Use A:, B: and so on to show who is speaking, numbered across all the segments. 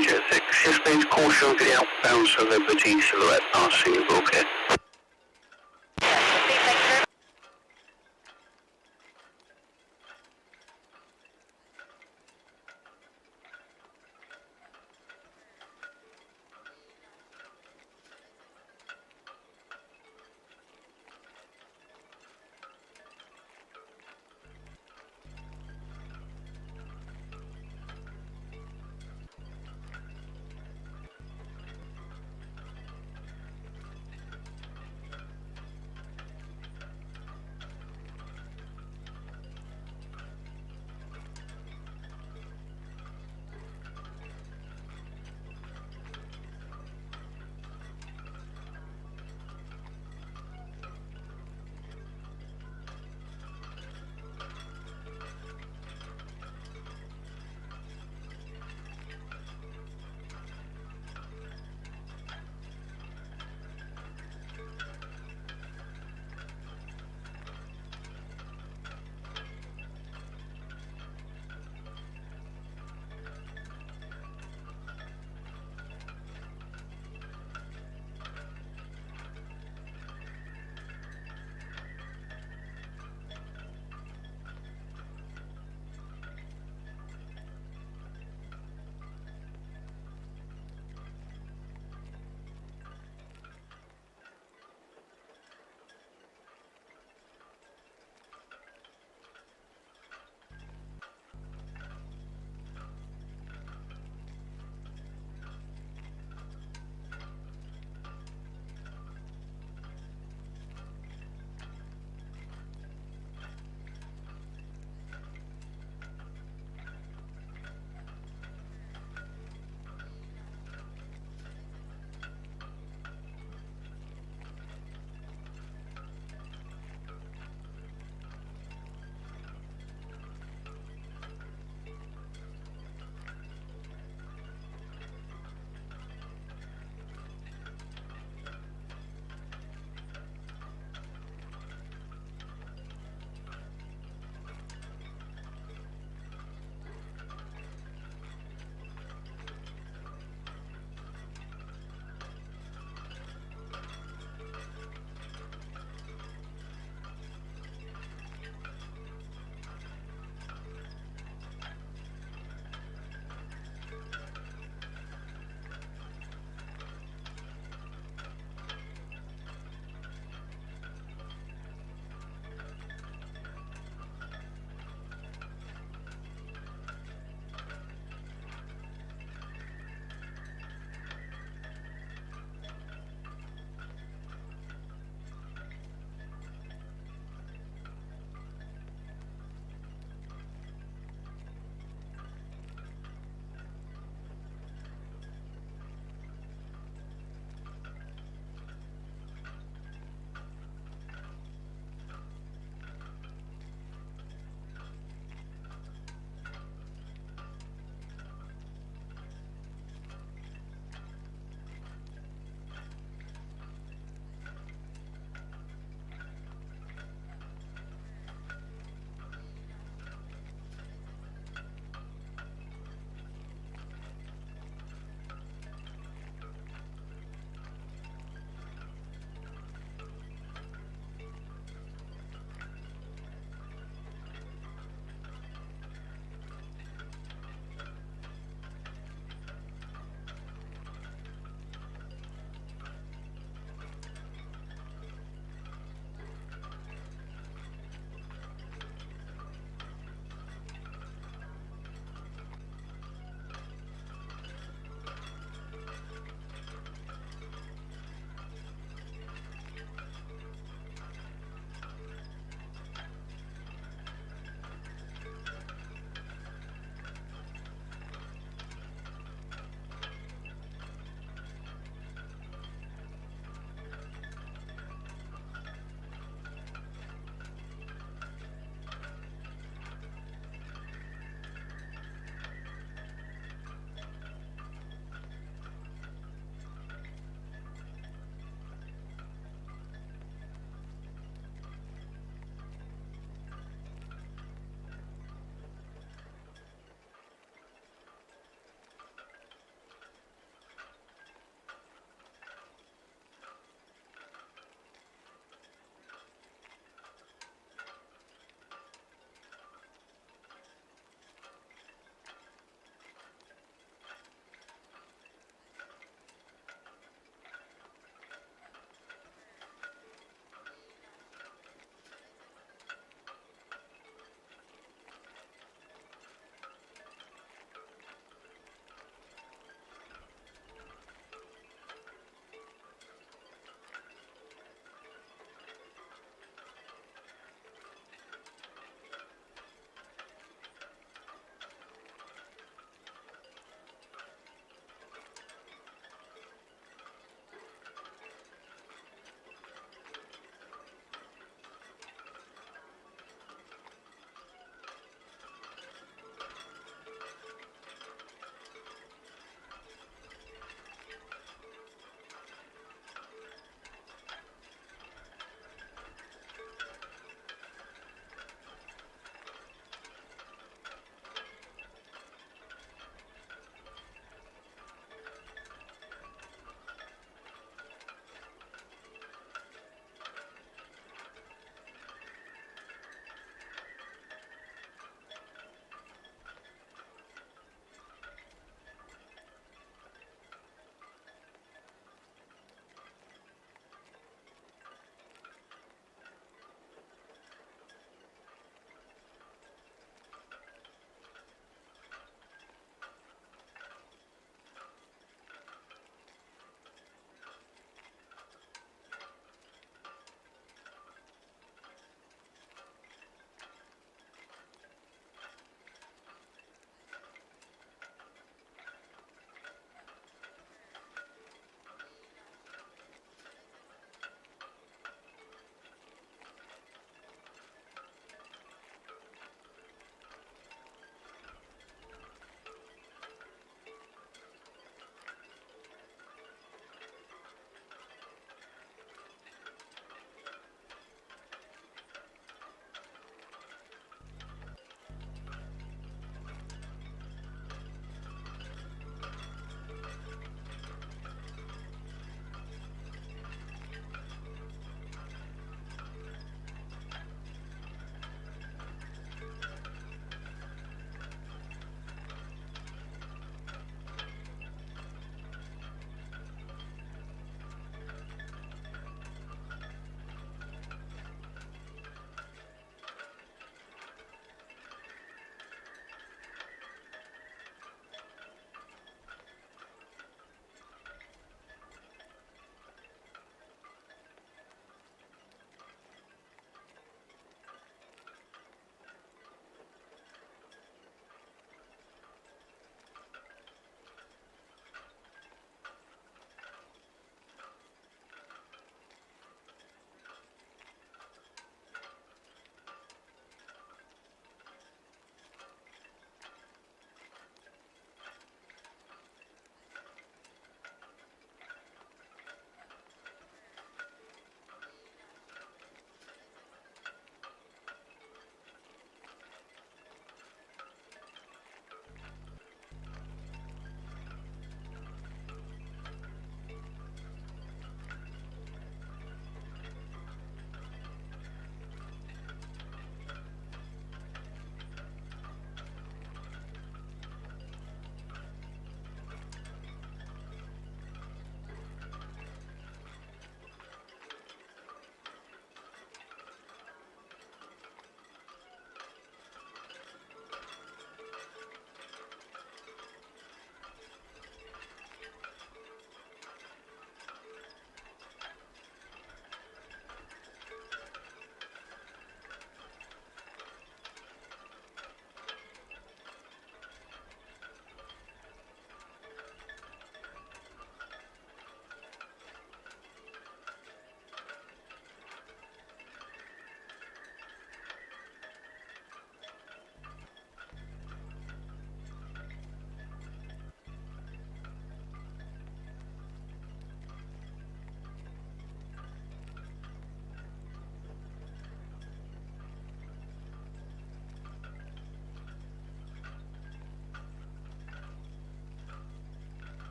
A: Roger, 6, just means caution for the outbound Celebrity Silhouette passing you, okay?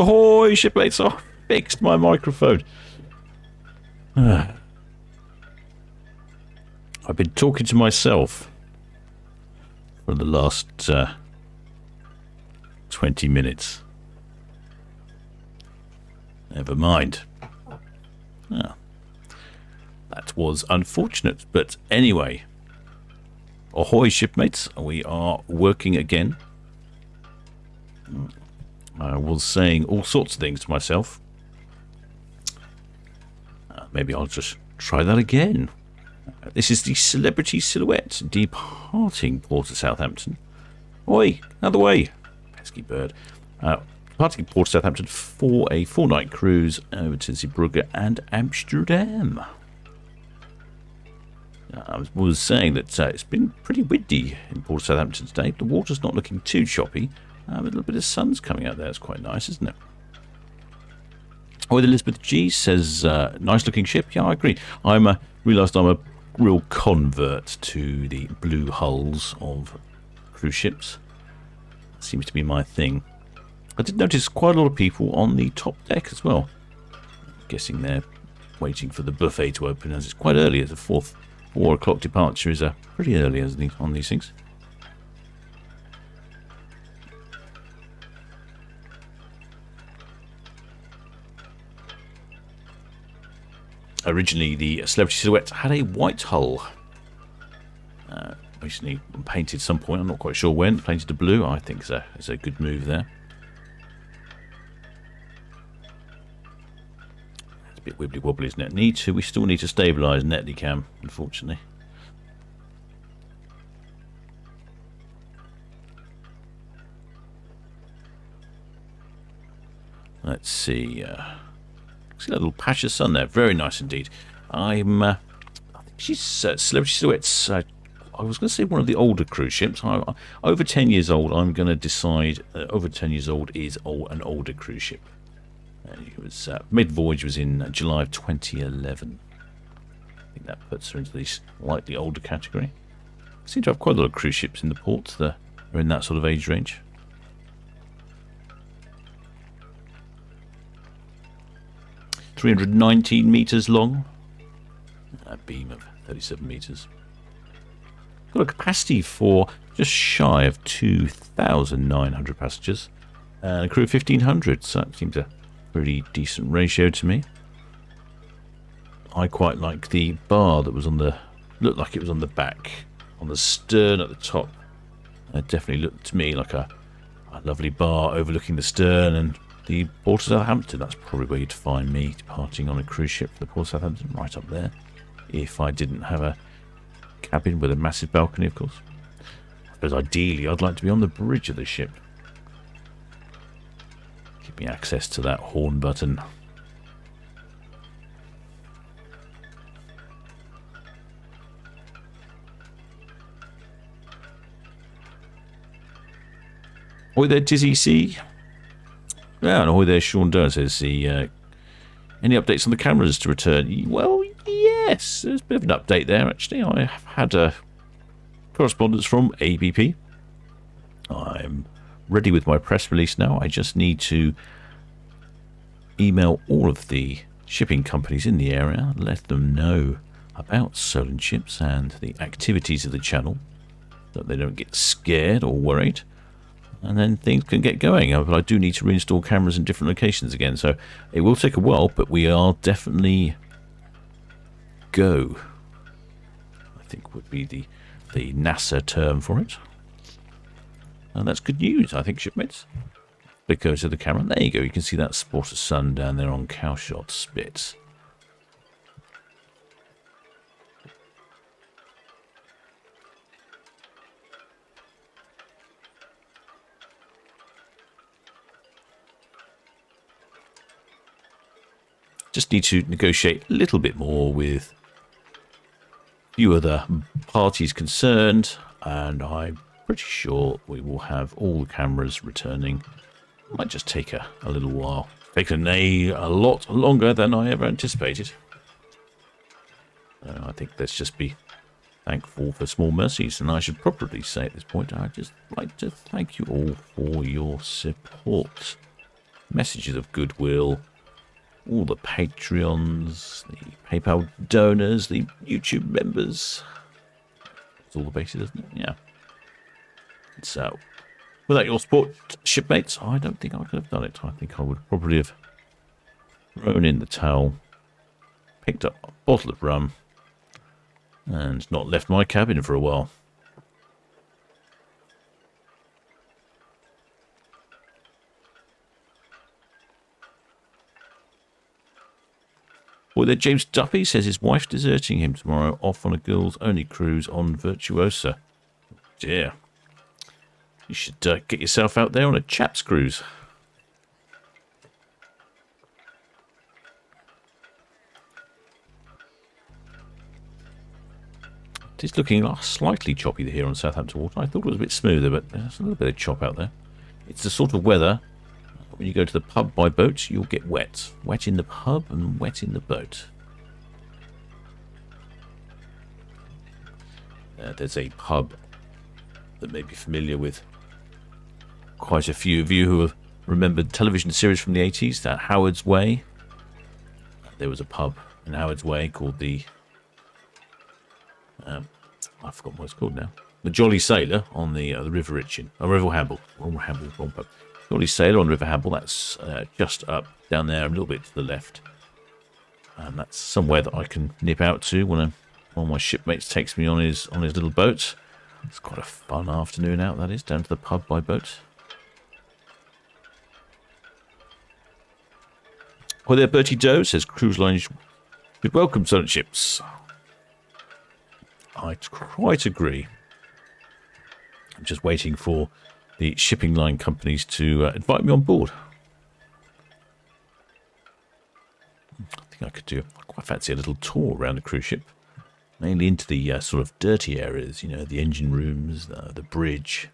B: Ahoy, shipmates! I fixed my microphone. I've been talking to myself for the last 20 minutes. Never mind. Ah, that was unfortunate, but anyway. Ahoy, shipmates! We are working again. I was saying all sorts of things to myself. Maybe I'll just try that again. This is the Celebrity Silhouette departing Port of Southampton. Oi, out of the way, pesky bird. Departing Port of Southampton for a 4-night cruise over to Zeebrugge and Amsterdam. I was saying that it's been pretty windy in Port of Southampton today. The water's not looking too choppy. A little bit of sun's coming out there. It's quite nice, isn't it? With Elizabeth G says, nice looking ship. Yeah, I agree. I realised I'm a real convert to the blue hulls of cruise ships. Seems to be my thing. I did notice quite a lot of people on the top deck as well. I'm guessing they're waiting for the buffet to open, as it's quite early. As a 4 o'clock departure is pretty early on these things. Originally, the Celebrity Silhouette had a white hull. Recently painted at some point, I'm not quite sure when. Painted to blue, I think is a good move there. It's a bit wibbly wobbly, isn't it? We still need to stabilise Netley Cam, unfortunately. Let's see. See that little patch of sun there. Very nice indeed. I think she's Celebrity Silhouette's. I was going to say one of the older cruise ships. Over 10 years old, I'm going to decide over 10 years old is an older cruise ship. It was mid-voyage was in July of 2011. I think that puts her into the slightly older category. I seem to have quite a lot of cruise ships in the ports that are in that sort of age range. .319 metres long, a beam of 37 metres. Got a capacity for just shy of 2,900 passengers and a crew of 1,500, so that seems a pretty decent ratio to me. I quite like the bar that was looked like it was on the back, on the stern at the top. It definitely looked to me like a lovely bar overlooking the stern and the Port of Southampton. That's probably where you'd find me departing on a cruise ship for the Port of Southampton, right up there. If I didn't have a cabin with a massive balcony, of course. I suppose ideally I'd like to be on the bridge of the ship. Give me access to that horn button. Oi there, Dizzy C. Yeah, and ahoy there, Sean Durr says, any updates on the cameras to return? Well, yes, there's a bit of an update there, actually. I have had a correspondence from ABP. I'm ready with my press release now. I just need to email all of the shipping companies in the area, let them know about Solent Ships and the activities of the channel, that they don't get scared or worried. And then things can get going. But I do need to reinstall cameras in different locations again, so it will take a while, but we are definitely go. I think would be the NASA term for it. And that's good news, I think, shipmates. But go to the camera. There you go. You can see that spot of sun down there on Cowshot Spits. Just need to negotiate a little bit more with a few other parties concerned, and I'm pretty sure we will have all the cameras returning. Might just take a little while. Taken a lot longer than I ever anticipated. I think let's just be thankful for small mercies, and I should probably say at this point, I'd just like to thank you all for your support. messages of goodwill, all the Patreons, the PayPal donors, the YouTube members. That's all the bases, isn't it? Yeah. So, without your support, shipmates, I don't think I could have done it. I think I would probably have thrown in the towel, picked up a bottle of rum, and not left my cabin for a while. Boy, there, James Duffy says his wife deserting him tomorrow, off on a girls-only cruise on Virtuosa. Dear. You should get yourself out there on a chaps cruise. It is looking slightly choppy here on Southampton water. I thought it was a bit smoother, but there's a little bit of chop out there. It's the sort of weather, when you go to the pub by boat, you'll get wet. Wet in the pub and wet in the boat. There's a pub that may be familiar with quite a few of you who have remembered television series from the 80s, that Howard's Way. There was a pub in Howard's Way called the... I've forgotten what it's called now. The Jolly Sailor on the River Itchen. Oh, River Hamble. Wrong pub. Jolly Sailor on River Hamble. That's just up down there, a little bit to the left. And that's somewhere that I can nip out to when one of my shipmates takes me on his little boat. It's quite a fun afternoon out, that is, down to the pub by boat. Well, there, Bertie Doe says cruise lines should welcome Solent Ships. I quite agree. I'm just waiting for the shipping line companies to invite me on board. I think I could do. I quite fancy a little tour around a cruise ship, mainly into the sort of dirty areas. You know, the engine rooms, the bridge,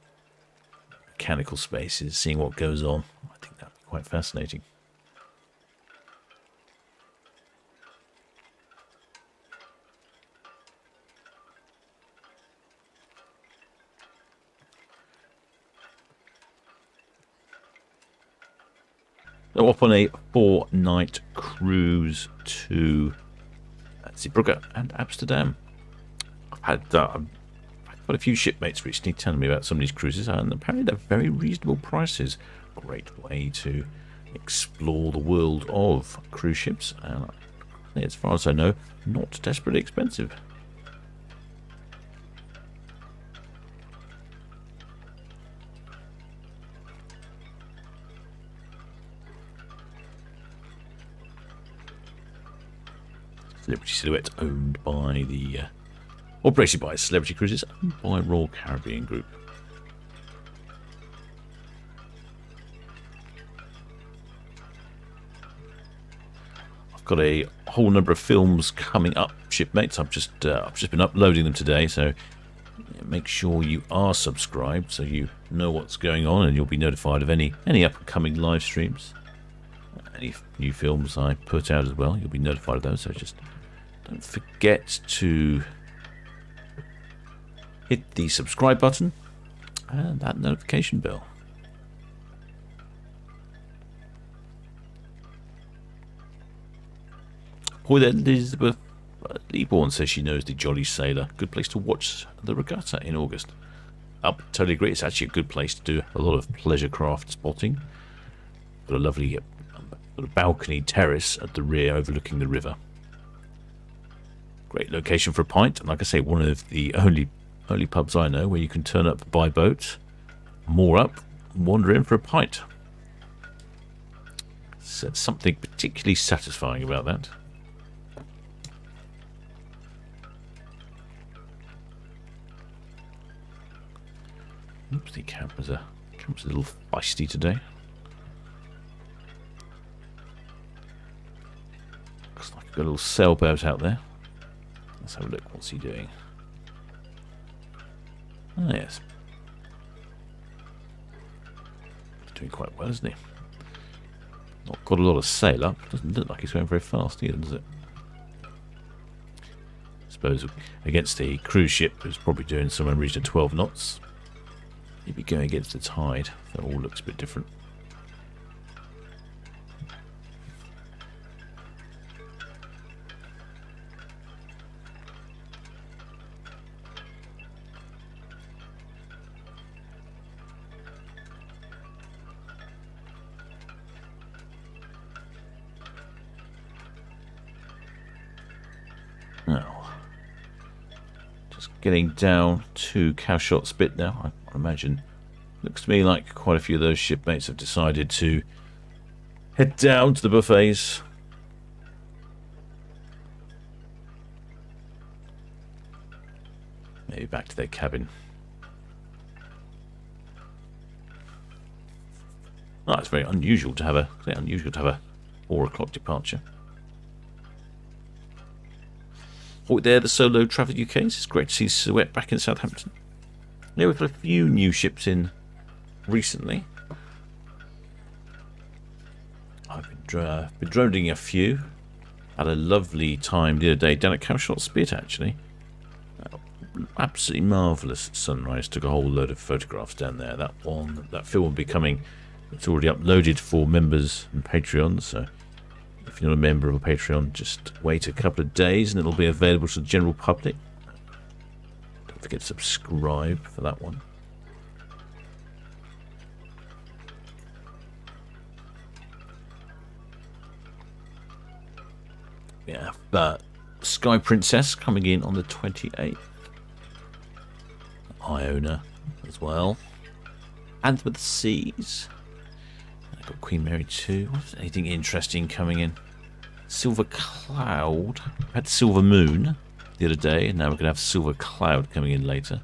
B: mechanical spaces, seeing what goes on. I think that'd be quite fascinating. So off on a 4-night cruise to Zeebrugge and Amsterdam. I've had quite a few shipmates recently telling me about some of these cruises, and apparently they're very reasonable prices. Great way to explore the world of cruise ships, and as far as I know, not desperately expensive. Celebrity Silhouette, owned by the operated by Celebrity Cruises, owned by Royal Caribbean Group. I've got a whole number of films coming up, shipmates. I've just been uploading them today, so make sure you are subscribed so you know what's going on, and you'll be notified of any upcoming live streams. Any new films I put out as well, you'll be notified of those. So just don't forget to hit the subscribe button and that notification bell. Boy, there, Elizabeth Leeborn says she knows the Jolly Sailor. Good place to watch the regatta in August. Totally agree. It's actually a good place to do a lot of pleasure craft spotting. Got a lovely sort of balcony terrace at the rear overlooking the river. Great location for a pint, and like I say, one of the only pubs I know where you can turn up by boat, moor up, and wander in for a pint. So something particularly satisfying about that. Oops, the camera's a little feisty today. Looks like I've got a little sailboat out there. Let's have a look. What's he doing? Ah, yes. He's doing quite well, isn't he? Not got a lot of sail up. Doesn't look like he's going very fast either, does it? I suppose against the cruise ship, who's probably doing somewhere in the region of 12 knots. He'd be going against the tide. That all looks a bit different. Now, just getting down to Cowshot Spit now. I imagine, looks to me like quite a few of those shipmates have decided to head down to the buffets. Maybe back to their cabin. Oh, it's very unusual to have a 4 o'clock departure. Oh, there, the Solo Travel UK. It's great to see Silhouette back in Southampton. Yeah, we've had a few new ships in recently. I've been droning a few. Had a lovely time the other day down at Cowshot Spit, actually. Absolutely marvellous sunrise. Took a whole load of photographs down there. That film will be coming. It's already uploaded for members and Patreon, so if you're not a member of a Patreon, just wait a couple of days and it'll be available to the general public. Don't forget to subscribe for that one. Yeah, but Sky Princess coming in on the 28th. Iona as well. Anthem of the Seas. I've got Queen Mary 2. What's anything interesting coming in? Silver Cloud. We had Silver Moon the other day, and now we're going to have Silver Cloud coming in later.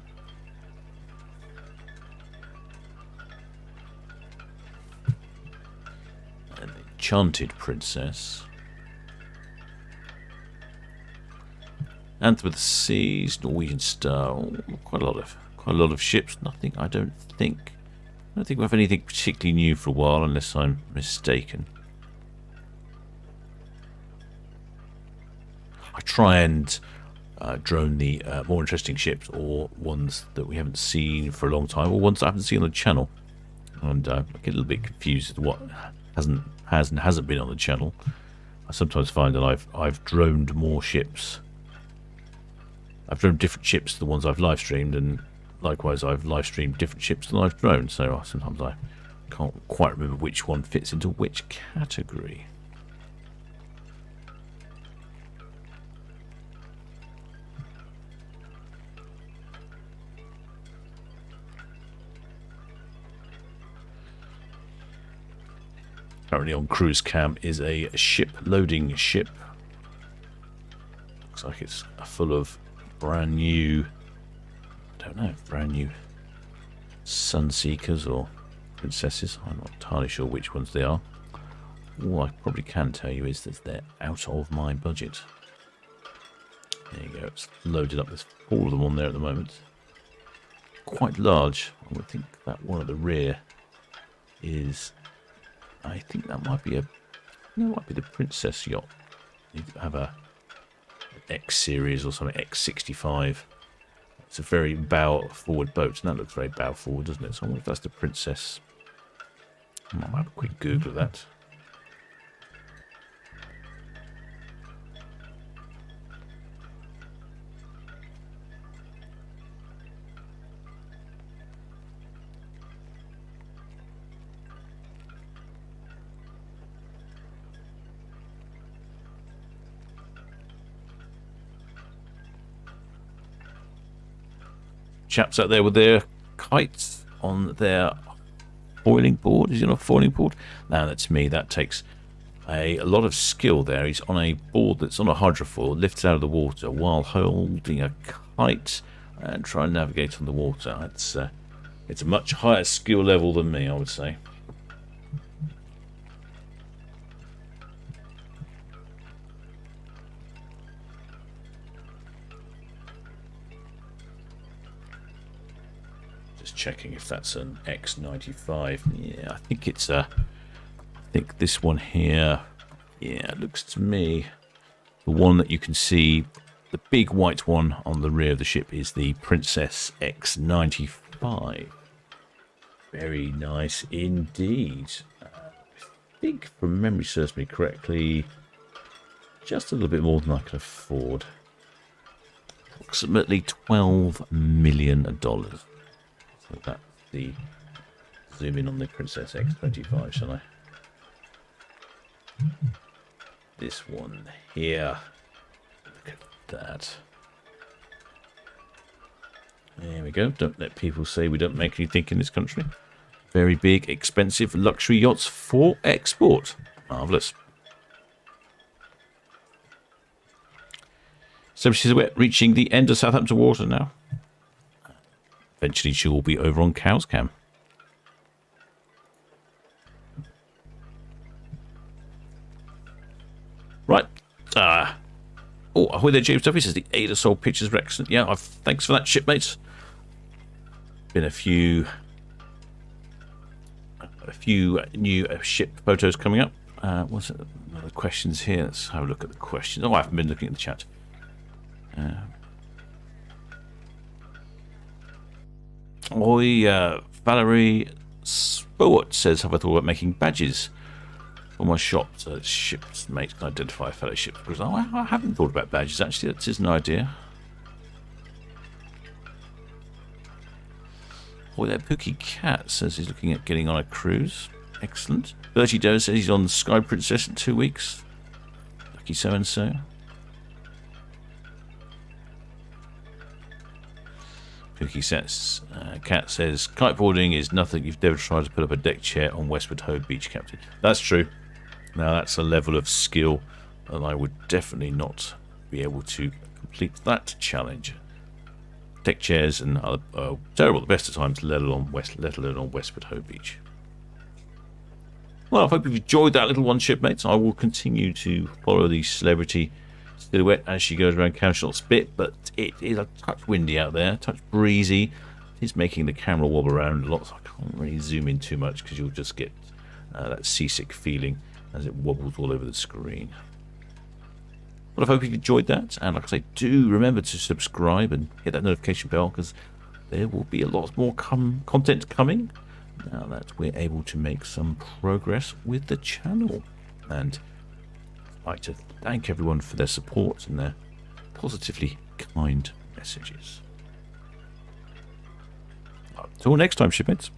B: And Enchanted Princess. Anthem of the Seas, Norwegian Star. Oh, quite a lot of ships. Nothing. I don't think we have anything particularly new for a while, unless I'm mistaken. I try and drone the more interesting ships, or ones that we haven't seen for a long time, or ones I haven't seen on the channel. And I get a little bit confused with what has and hasn't been on the channel. I sometimes find that I've droned more ships. I've droned different ships to the ones I've live streamed, and likewise I've live streamed different ships than I've droned, so sometimes I can't quite remember which one fits into which category. Currently on cruise cam is a ship loading ship. Looks like it's full of brand new Sunseekers or Princesses. I'm not entirely sure which ones they are. All I probably can tell you is that they're out of my budget. There you go, it's loaded up. There's 4 of them on there at the moment. Quite large. I would think that one at the rear is, I think that might be the Princess yacht. You have an X series or something, X65. It's a very bow forward boat, and that looks very bow forward, doesn't it? So I wonder if that's the Princess. I might have a quick Google of that. Chaps out there with their kites on their foiling board. Is he on a foiling board? Now that's me. That takes a lot of skill there. He's on a board that's on a hydrofoil, lifted out of the water while holding a kite and trying to navigate on the water. It's a much higher skill level than me, I would say. Checking if that's an X95. Yeah, I think it's I think this one here. Yeah, it looks to me the one that you can see, the big white one on the rear of the ship, is the Princess X95. Very nice indeed. I think, from memory serves me correctly, just a little bit more than I can afford. Approximately $12 million. So that's the zoom in on the Princess X25, shall I? This one here. Look at that. There we go. Don't let people say we don't make anything in this country. Very big, expensive luxury yachts for export. Marvellous. So she's reaching the end of Southampton water now. Eventually she will be over on Cowes Cam. Right. Oh, ahoy there, James Duffy says the Ada Soul pictures were excellent. Yeah, thanks for that, shipmates. Been a few new ship photos coming up. What's it? Other questions here? Let's have a look at the questions. Oh, I haven't been looking at the chat. Valerie Spowart says, have I thought about making badges for my shop so that shipmates can identify fellow ships? Because I haven't thought about badges, actually. That is an idea. Oh, that Pookie Cat says he's looking at getting on a cruise. Excellent. Bertie Doe says he's on Sky Princess in 2 weeks. Lucky so-and-so. Pookie Cat says, kiteboarding is nothing. You've never tried to put up a deck chair on Westward Ho Beach, Captain. That's true. Now, that's a level of skill that I would definitely not be able to complete that challenge. Deck chairs and other terrible at the best of times, let alone on Westward Ho Beach. Well, I hope you've enjoyed that little one, shipmates. I will continue to follow the celebrity silhouette as she goes around Cowshot's bit, but it is a touch windy out there, a touch breezy. It is making the camera wobble around a lot, so I can't really zoom in too much because you'll just get that seasick feeling as it wobbles all over the screen. Well, I hope you've enjoyed that, and like I say, do remember to subscribe and hit that notification bell because there will be a lot more content coming now that we're able to make some progress with the channel. And I'd like to thank everyone for their support and their positively kind messages. Until next time, shipmates.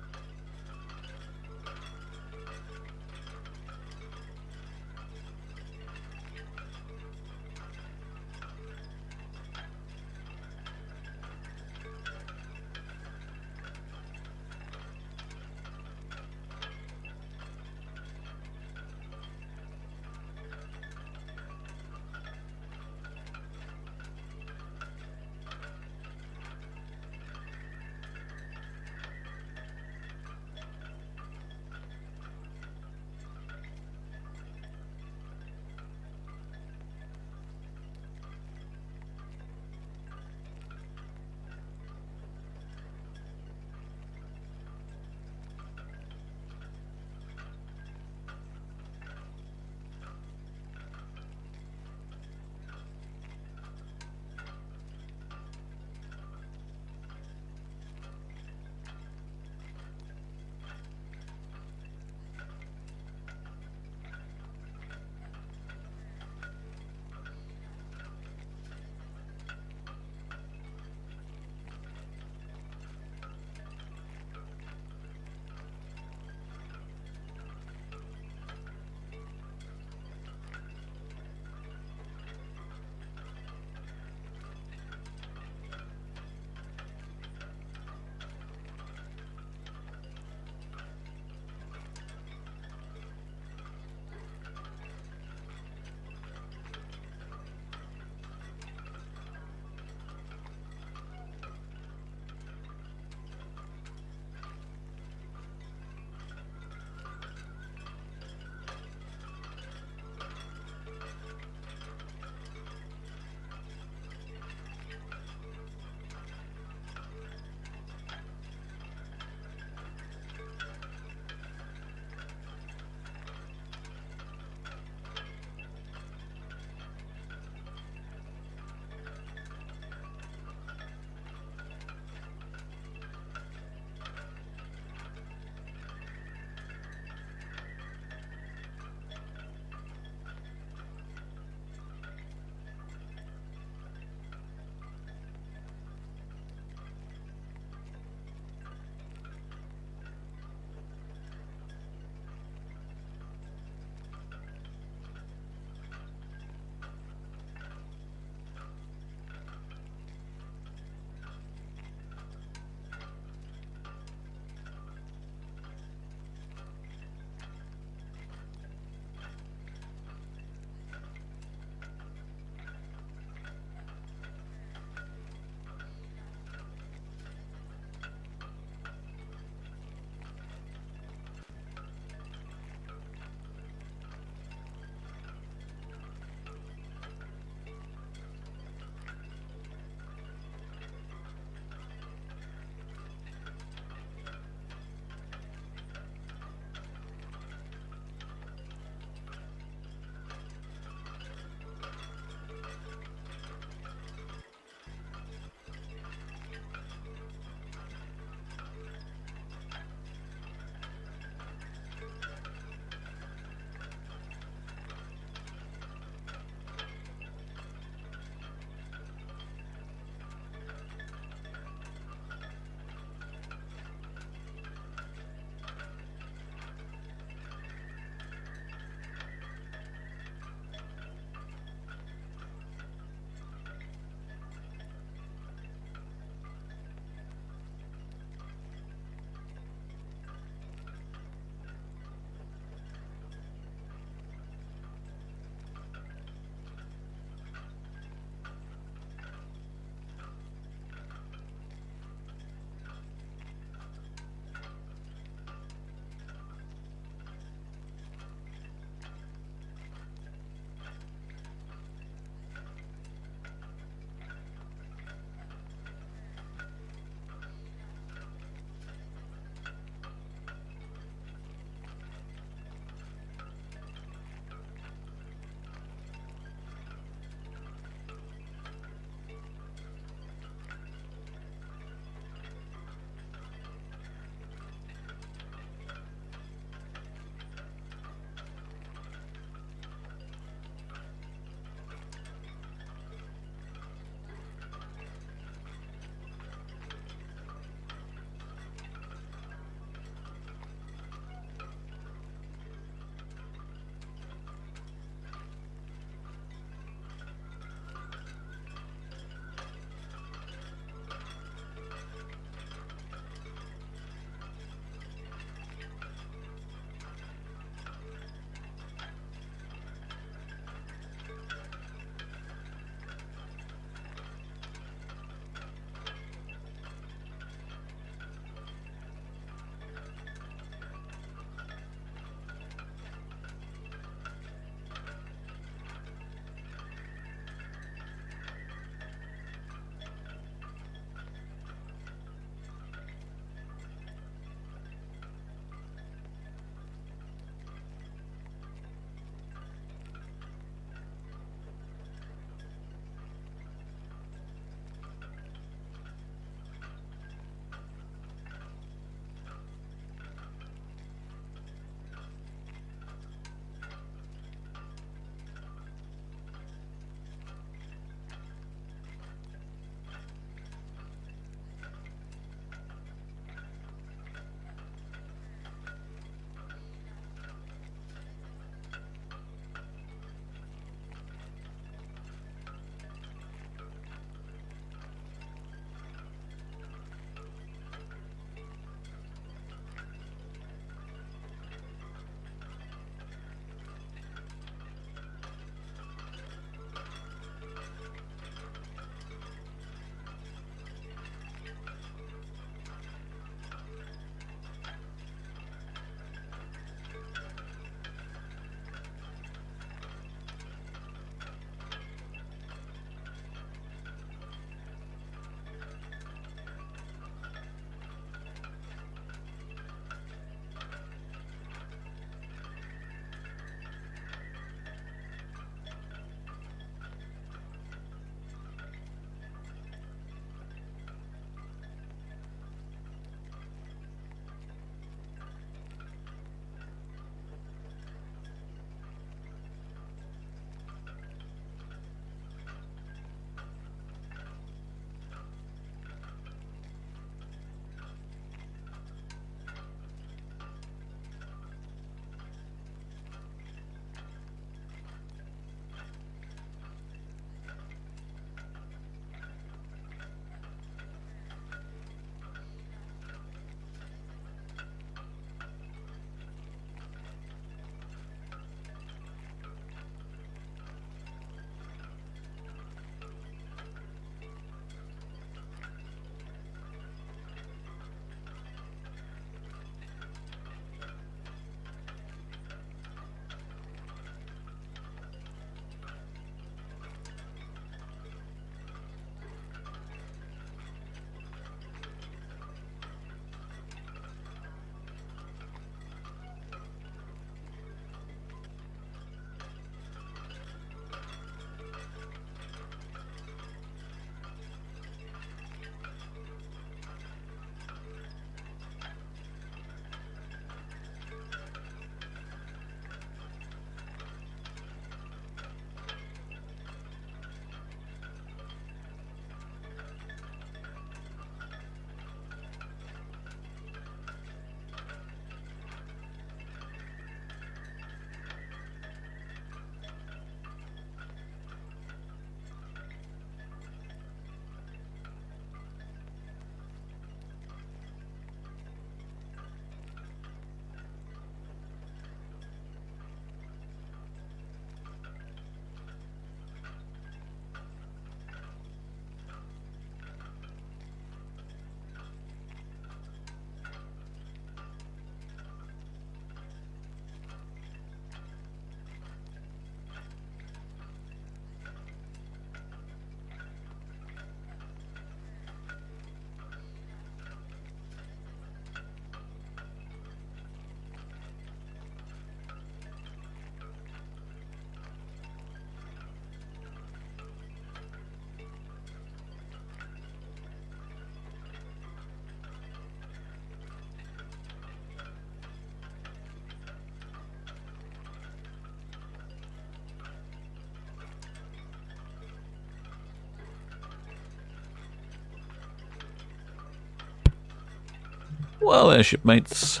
B: Well, there, shipmates.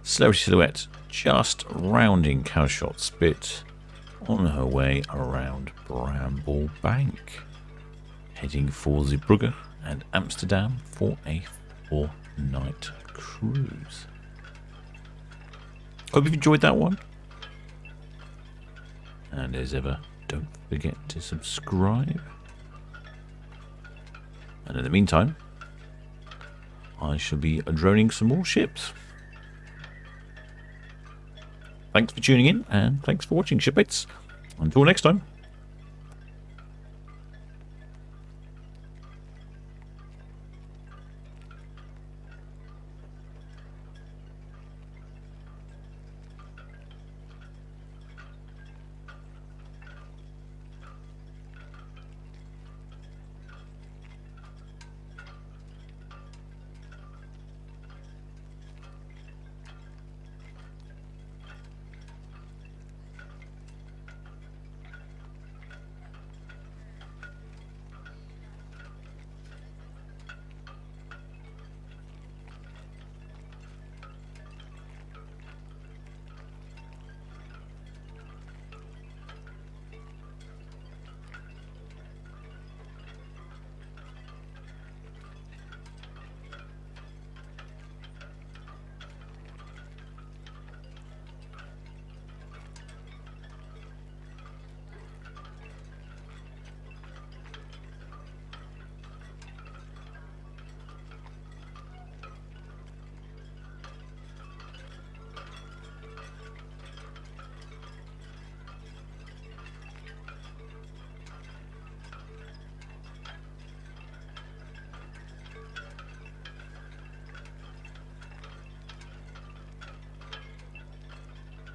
B: Celebrity Silhouette just rounding Cowshot Spit on her way around Bramble Bank, heading for Zeebrugge and Amsterdam for a 4-night cruise. Hope you've enjoyed that one. And as ever, don't forget to subscribe. And in the meantime, I shall be droning some more ships. Thanks for tuning in, and thanks for watching, shipmates. Until next time.